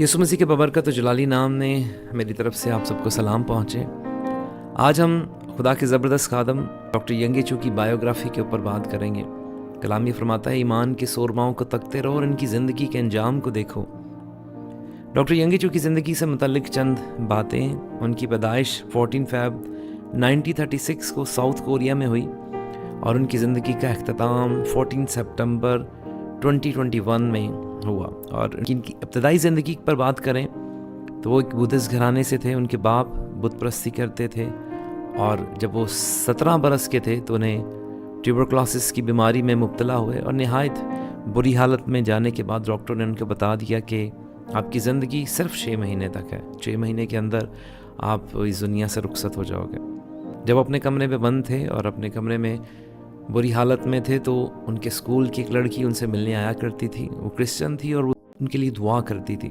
यीशु मसीह के बबरकत और जलाली नाम ने मेरी तरफ से आप सबको सलाम पहुँचे। आज हम खुदा के ज़बरदस्त खादम डॉक्टर यंगे चू की बायोग्राफी के ऊपर बात करेंगे। कलाम ये फरमाता है, ईमान के सोरमाओं को तकते रहो और इनकी ज़िंदगी के अंजाम को देखो। डॉक्टर यंगे चू की ज़िंदगी से मुतल्लिक चंद बातें। उनकी पैदाइश 14 फ़रवरी 1936 को साउथ कोरिया में हुई और उनकी ज़िंदगी का अख्ताम 14 सितंबर 2021 में हुआ। और इनकी इब्तदाई ज़िंदगी पर बात करें तो वो एक बुद्धिस्ट घराने से थे। उनके बाप बुत परस्ती करते थे और जब वो 17 बरस के थे तो उन्हें ट्यूबरक्लोसिस की बीमारी में मुब्तला हुए और नहायत बुरी हालत में जाने के बाद डॉक्टर ने उनको बता दिया कि आपकी ज़िंदगी सिर्फ 6 महीने तक है। 6 महीने के अंदर आप इस दुनिया से रुखसत हो जाओगे। जब अपने कमरे में बंद थे और अपने कमरे में बुरी हालत में थे तो उनके स्कूल की एक लड़की उनसे मिलने आया करती थी। वो क्रिश्चियन थी और वो उनके लिए दुआ करती थी।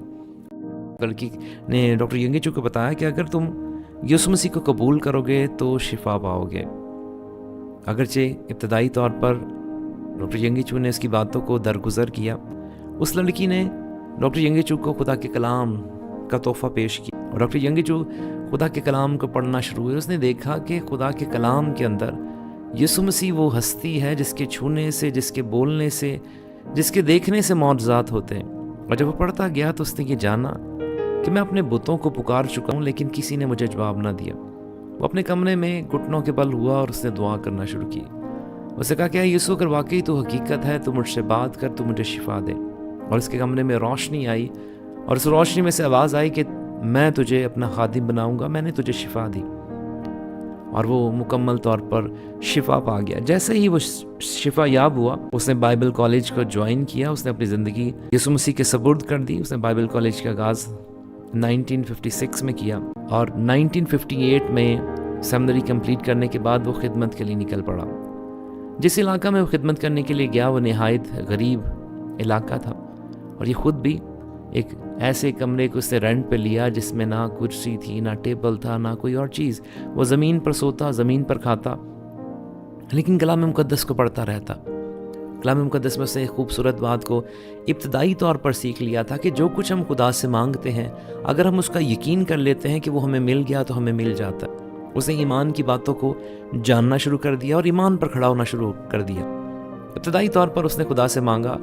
लड़की ने डॉक्टर यंगे चू को बताया कि अगर तुम यीशु मसीह को कबूल करोगे तो शिफा पाओगे। अगरचे इब्तदाई तौर पर डॉक्टर यंगे चू ने उसकी बातों को दरगुजर किया, उस लड़की ने डॉक्टर यंगे चू को खुदा के कलाम का तोहफ़ा पेश किया और डॉक्टर यंगे चू खुदा के कलाम को पढ़ना शुरू हुए। उसने देखा कि खुदा के कलाम के अंदर यीशु मसीह वो हस्ती है जिसके छूने से, जिसके बोलने से, जिसके देखने से मौजज़ात होते हैं। और जब वो पढ़ता गया तो उसने ये जाना कि मैं अपने बुतों को पुकार चुका हूँ लेकिन किसी ने मुझे जवाब ना दिया। वो अपने कमरे में घुटनों के बल हुआ और उसने दुआ करना शुरू की। उसने कहा, क्या यीशु अगर वाकई तो हकीकत है तो मुझसे बात कर, तू मुझे शिफा दे। और उसके कमरे में रोशनी आई और उस रोशनी में से आवाज़ आई कि मैं तुझे अपना खादिम बनाऊँगा, मैंने तुझे शिफा दी। और वो मुकम्मल तौर पर शिफा पा गया। जैसे ही वो शिफा याब हुआ उसने बाइबल कॉलेज को ज्वाइन किया। उसने अपनी ज़िंदगी यीशु मसीह के सपुर्द कर दी। उसने बाइबल कॉलेज का आगाज़ 1956 में किया और 1958 में सेमिनरी कंप्लीट करने के बाद वो खिदमत के लिए निकल पड़ा। जिस इलाका में वो खिदमत करने के लिए गया वो नहायत गरीब इलाका था और ये ख़ुद भी एक ऐसे कमरे को उसने रेंट पे लिया जिसमें ना कुर्सी थी, ना टेबल था, ना कोई और चीज़। वो ज़मीन पर सोता, ज़मीन पर खाता, लेकिन कलाम मुक़द्दस को पढ़ता रहता। कलाम मुक़द्दस में उसने एक खूबसूरत बात को इब्तदाई तौर पर सीख लिया था कि जो कुछ हम खुदा से मांगते हैं अगर हम उसका यकीन कर लेते हैं कि वो हमें मिल गया तो हमें मिल जाता है। उसने ईमान की बातों को जानना शुरू कर दिया और ईमान पर खड़ा होना शुरू कर दिया। इब्तदाई तौर पर उसने खुदा से मांगा।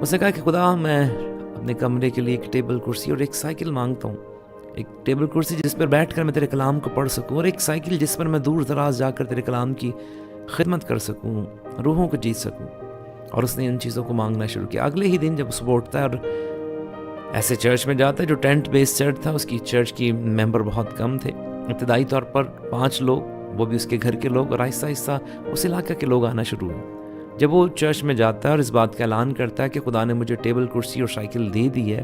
उसने कहा कि खुदा, मैं अपने कमरे के लिए एक टेबल कुर्सी और एक साइकिल मांगता हूँ। एक टेबल कुर्सी जिस पर बैठकर मैं तेरे कलाम को पढ़ सकूँ और एक साइकिल जिस पर मैं दूर दराज जाकर तेरे कलाम की खिदमत कर सकूँ, रूहों को जीत सकूँ। और उसने इन चीज़ों को मांगना शुरू किया। अगले ही दिन जब सुबह उठता है और ऐसे चर्च में जाता है जो टेंट बेस्ड चर्च था, उसकी चर्च की मेंबर बहुत कम थे। इब्तदाई तौर पर 5 लोग, वो भी उसके घर के लोग, और आहिस्ता आहिस्ता उस इलाके के लोग आना शुरू हुए। जब वो चर्च में जाता है और इस बात का ऐलान करता है कि खुदा ने मुझे टेबल कुर्सी और साइकिल दे दी है,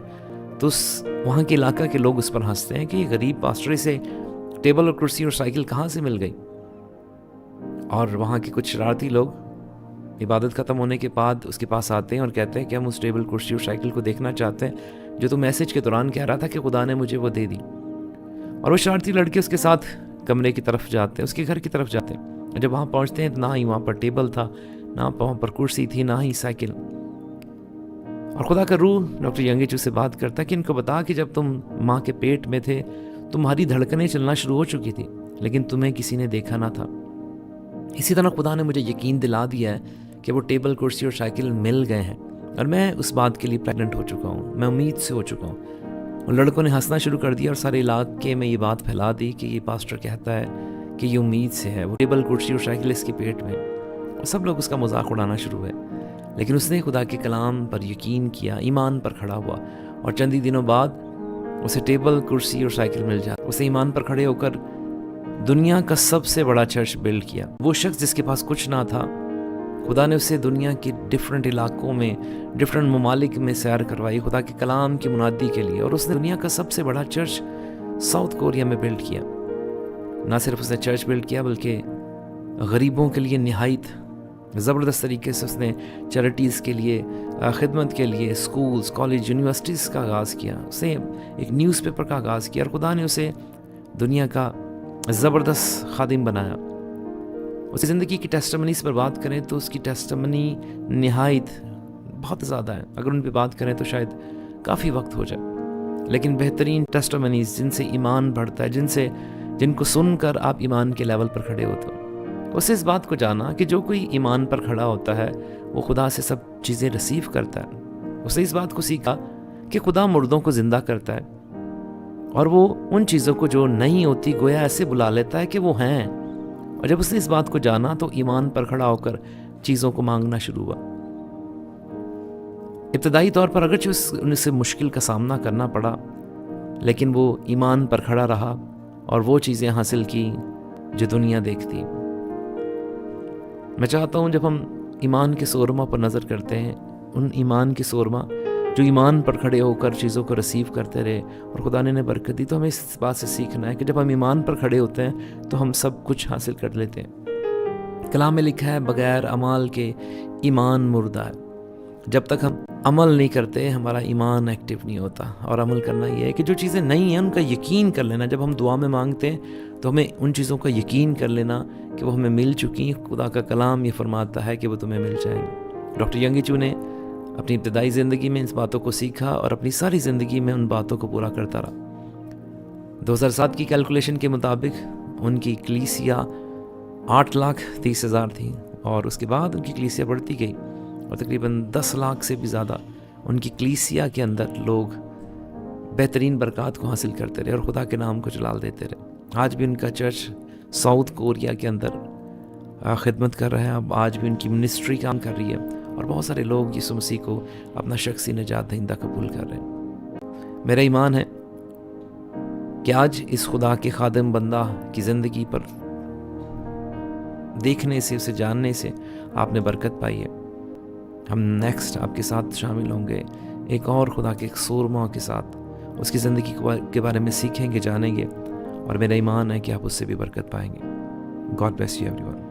तो वहाँ के इलाका के लोग उस पर हंसते हैं कि ये गरीब पास्टर से टेबल और कुर्सी और साइकिल कहाँ से मिल गई। और वहाँ के कुछ शरारती लोग इबादत ख़त्म होने के बाद उसके पास आते हैं और कहते हैं कि हम उस टेबल कुर्सी और साइकिल को देखना चाहते हैं जो तो मैसेज के दौरान कह रहा था कि खुदा ने मुझे वो दे दी। और वो शरारती लड़के उसके साथ कमरे की तरफ जाते हैं, उसके घर की तरफ जाते हैं। जब वहाँ पहुँचते हैं तो ना ही वहाँ पर टेबल था, ना वहाँ पर कुर्सी थी, ना ही साइकिल। और खुदा का रूह डॉक्टर यंगे चू से बात करता है कि इनको बता कि जब तुम माँ के पेट में थे तुम्हारी धड़कनें चलना शुरू हो चुकी थी लेकिन तुम्हें किसी ने देखा ना था। इसी तरह खुदा ने मुझे यकीन दिला दिया है कि वो टेबल कुर्सी और साइकिल मिल गए हैं और मैं उस बात के लिए प्रेग्नेंट हो चुका हूँ, मैं उम्मीद से हो चुका हूँ। और लड़कों ने हंसना शुरू कर दिया और सारे इलाके में ये बात फैला दी कि ये पास्टर कहता है कि ये उम्मीद से है, वो टेबल कुर्सी और साइकिल इसके पेट में। और सब लोग उसका मजाक उड़ाना शुरू हुए, लेकिन उसने खुदा के कलाम पर यकीन किया, ईमान पर खड़ा हुआ और चंद ही दिनों बाद उसे टेबल कुर्सी और साइकिल मिल जाता। उसे ईमान पर खड़े होकर दुनिया का सबसे बड़ा चर्च बिल्ड किया। वो शख्स जिसके पास कुछ ना था, खुदा ने उसे दुनिया के डिफरेंट इलाकों में, डिफरेंट ममालिक में सैर करवाई खुदा के कलाम की मुनादी के लिए, और उसने दुनिया का सबसे बड़ा चर्च साउथ कोरिया में बिल्ड किया। ना सिर्फ उसने चर्च बिल्ड किया बल्कि गरीबों के लिए निहायत ज़बरदस्त तरीके से उसने चैरिटीज़ के लिए, खिदमत के लिए स्कूल्स, कॉलेज, यूनिवर्सिटीज़ का आगाज़ किया। उसने एक न्यूज़पेपर का आगाज़ किया और खुदा ने उसे दुनिया का ज़बरदस्त खादिम बनाया। उसकी ज़िंदगी की टेस्टिमनीज़ पर बात करें तो उसकी टेस्टिमनी निहायत बहुत ज़्यादा है। अगर उन पर बात करें तो शायद काफ़ी वक्त हो जाए। لیکن بہترین ٹیسٹمنیز جن سے ایمان بڑھتا ہے، جن کو سن کر آپ ایمان کے لیول پر کھڑے ہوتے ہو، اس بات کو جانا کہ جو کوئی ایمان پر کھڑا ہوتا ہے وہ خدا سے سب چیزیں ریسیو کرتا ہے۔ اسے اس بات کو سیکھا کہ خدا مردوں کو زندہ کرتا ہے، اور وہ ان چیزوں کو جو نہیں ہوتی گویا ایسے بلا لیتا ہے کہ وہ ہیں۔ اور جب اس نے اس بات کو جانا تو ایمان پر کھڑا ہو کر چیزوں کو مانگنا شروع ہوا۔ ابتدائی طور پر اگرچہ ان سے مشکل کا سامنا کرنا پڑا، لیکن وہ ایمان پر کھڑا رہا اور وہ چیزیں حاصل کی جو دنیا دیکھتی۔ میں چاہتا ہوں جب ہم ایمان کے سورما پر نظر کرتے ہیں، ان ایمان کے سورما جو ایمان پر کھڑے ہو کر چیزوں کو ریسیو کرتے رہے اور خدا نے برکت دی، تو ہمیں اس بات سے سیکھنا ہے کہ جب ہم ایمان پر کھڑے ہوتے ہیں تو ہم سب کچھ حاصل کر لیتے ہیں۔ کلام میں لکھا ہے بغیر اعمال کے ایمان مردہ ہے۔ جب تک ہم عمل نہیں کرتے ہمارا ایمان ایکٹیو نہیں ہوتا، اور عمل کرنا یہ ہے کہ جو چیزیں نہیں ہیں ان کا یقین کر لینا۔ جب ہم دعا میں مانگتے ہیں تو ہمیں ان چیزوں کا یقین کر لینا کہ وہ ہمیں مل چکی۔ خدا کا کلام یہ فرماتا ہے کہ وہ تمہیں مل جائیں گے۔ ڈاکٹر ینگی چو نے اپنی ابتدائی زندگی میں اس باتوں کو سیکھا اور اپنی ساری زندگی میں ان باتوں کو پورا کرتا رہا۔ 2007 کی کیلکولیشن کے مطابق ان کی کلیسیا 8,30,000 تھی، اور اس کے بعد ان کی کلیسیا بڑھتی گئی اور تقریباً 10 لاکھ سے بھی زیادہ ان کی کلیسیا کے اندر لوگ بہترین برکات کو حاصل کرتے رہے اور خدا کے نام کو جلال دیتے رہے۔ آج بھی ان کا چرچ ساؤتھ کوریا کے اندر خدمت کر رہا ہے، اب آج بھی ان کی منسٹری کام کر رہی ہے، اور بہت سارے لوگ یسوع مسیح کو اپنا شخصی نجات دہندہ قبول کر رہے ہیں۔ میرا ایمان ہے کہ آج اس خدا کے خادم بندہ کی زندگی پر دیکھنے سے، اسے جاننے سے آپ نے برکت پائی ہے۔ ہم نیکسٹ آپ کے ساتھ شامل ہوں گے ایک اور خدا کے ایک سورما کے ساتھ، اس کی زندگی کے بارے میں سیکھیں گے، جانیں گے، اور میرا ایمان ہے کہ آپ اس سے بھی برکت پائیں گے۔ God bless you every one.